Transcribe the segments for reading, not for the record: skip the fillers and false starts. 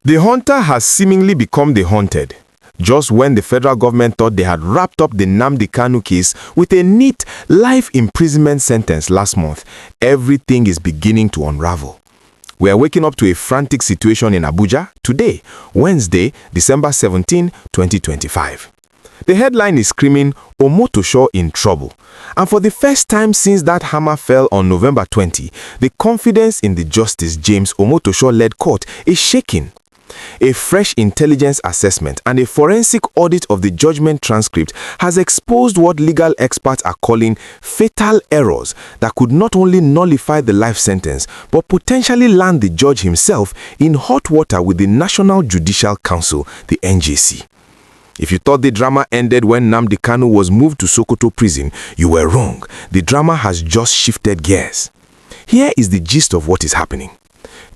The hunter has seemingly become the hunted. Just when the federal government thought they had wrapped up the Nnamdi Kanu case with a neat life imprisonment sentence last month, everything is beginning to unravel. We are waking up to a frantic situation in Abuja today, Wednesday, December 17, 2025. The headline is screaming, Omotosho in trouble. And for the first time since that hammer fell on November 20, the confidence in the Justice James Omotosho-led court is shaking. A fresh intelligence assessment and a forensic audit of the judgment transcript has exposed what legal experts are calling fatal errors that could not only nullify the life sentence, but potentially land the judge himself in hot water with the National Judicial Council, the NJC. If you thought the drama ended when Nnamdi Kanu was moved to Sokoto prison, you were wrong. The drama has just shifted gears. Here is the gist of what is happening.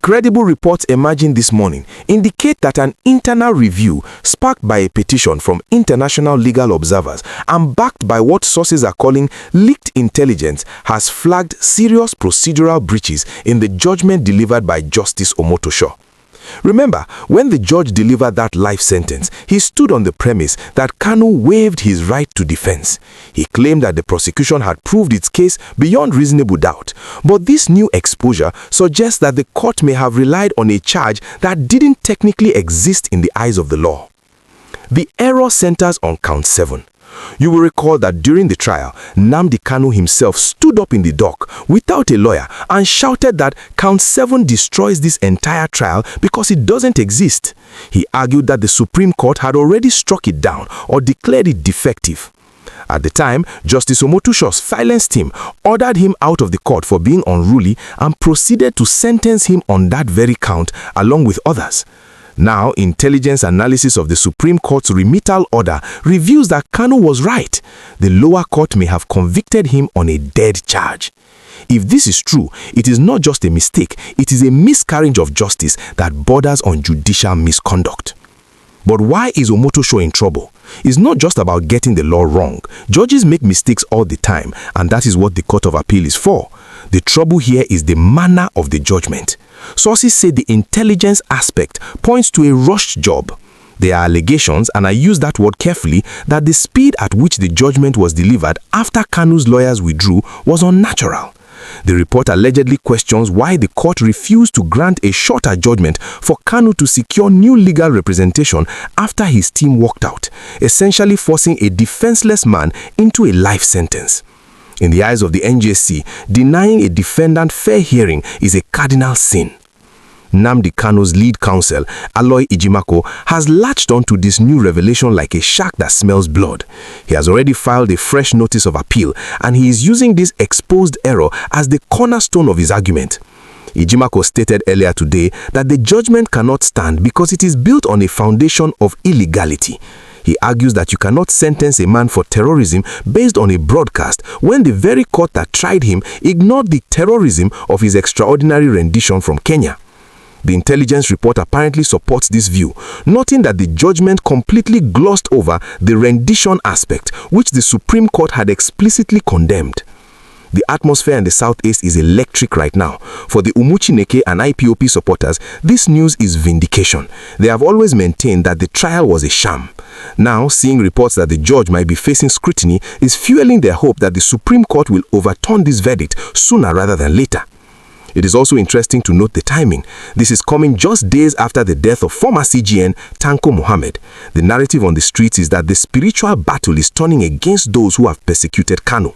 Credible reports emerging this morning indicate that an internal review sparked by a petition from international legal observers and backed by what sources are calling leaked intelligence has flagged serious procedural breaches in the judgment delivered by Justice Omotosho. Remember, when the judge delivered that life sentence, he stood on the premise that Kanu waived his right to defense. He claimed that the prosecution had proved its case beyond reasonable doubt. But this new exposure suggests that the court may have relied on a charge that didn't technically exist in the eyes of the law. The error centers on count 7. You will recall that during the trial, Nnamdi Kanu himself stood up in the dock without a lawyer and shouted that count 7 destroys this entire trial because it doesn't exist. He argued that the Supreme Court had already struck it down or declared it defective. At the time, Justice Omotosho silenced him, ordered him out of the court for being unruly, and proceeded to sentence him on that very count along with others. Now, intelligence analysis of the Supreme Court's remittal order reveals that Kanu was right. The lower court may have convicted him on a dead charge. If this is true, it is not just a mistake, it is a miscarriage of justice that borders on judicial misconduct. But why is Omotosho in trouble? It's not just about getting the law wrong. Judges make mistakes all the time, and that is what the Court of Appeal is for. The trouble here is the manner of the judgment. Sources say the intelligence aspect points to a rushed job. There are allegations, and I use that word carefully, that the speed at which the judgment was delivered after Kanu's lawyers withdrew was unnatural. The report allegedly questions why the court refused to grant a shorter judgment for Kanu to secure new legal representation after his team walked out, essentially forcing a defenseless man into a life sentence. In the eyes of the NJC, denying a defendant fair hearing is a cardinal sin. Nnamdi Kanu's lead counsel, Aloy Ejimakor, has latched onto this new revelation like a shark that smells blood. He has already filed a fresh notice of appeal, and he is using this exposed error as the cornerstone of his argument. Ejimakor stated earlier today that the judgment cannot stand because it is built on a foundation of illegality. He argues that you cannot sentence a man for terrorism based on a broadcast when the very court that tried him ignored the terrorism of his extraordinary rendition from Kenya. The intelligence report apparently supports this view, noting that the judgment completely glossed over the rendition aspect, which the Supreme Court had explicitly condemned. The atmosphere in the Southeast is electric right now. For the Umuchineke and IPOB supporters, this news is vindication. They have always maintained that the trial was a sham. Now, seeing reports that the judge might be facing scrutiny is fueling their hope that the Supreme Court will overturn this verdict sooner rather than later. It is also interesting to note the timing. This is coming just days after the death of former CGN Tanko Muhammad. The narrative on the streets is that the spiritual battle is turning against those who have persecuted Kanu.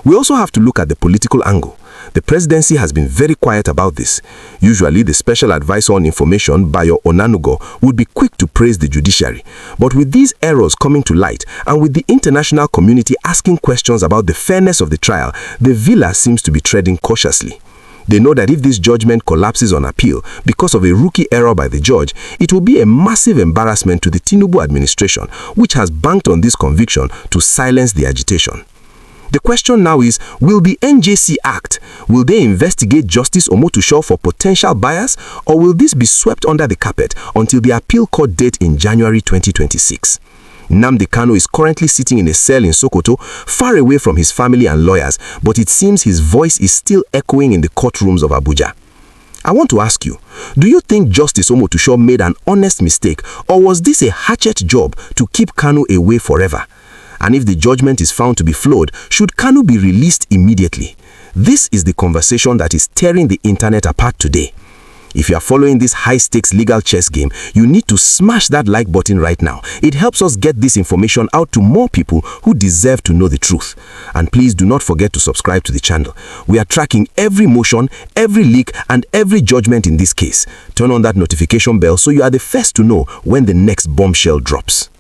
We also have to look at the political angle. The presidency has been very quiet about this. Usually, the Special Advisor on Information, Bayo Onanugo, would be quick to praise the judiciary. But with these errors coming to light, and with the international community asking questions about the fairness of the trial, the villa seems to be treading cautiously. They know that if this judgment collapses on appeal because of a rookie error by the judge, it will be a massive embarrassment to the Tinubu administration, which has banked on this conviction to silence the agitation. The question now is, will the NJC act? Will they investigate Justice Omotosho for potential bias, or will this be swept under the carpet until the appeal court date in January 2026? Nnamdi Kanu is currently sitting in a cell in Sokoto, far away from his family and lawyers, but it seems his voice is still echoing in the courtrooms of Abuja. I want to ask you, do you think Justice Omotosho made an honest mistake, or was this a hatchet job to keep Kanu away forever? And if the judgment is found to be flawed, should Kanu be released immediately? This is the conversation that is tearing the internet apart today. If you are following this high-stakes legal chess game, you need to smash that like button right now. It helps us get this information out to more people who deserve to know the truth. And please do not forget to subscribe to the channel. We are tracking every motion, every leak, and every judgment in this case. Turn on that notification bell so you are the first to know when the next bombshell drops.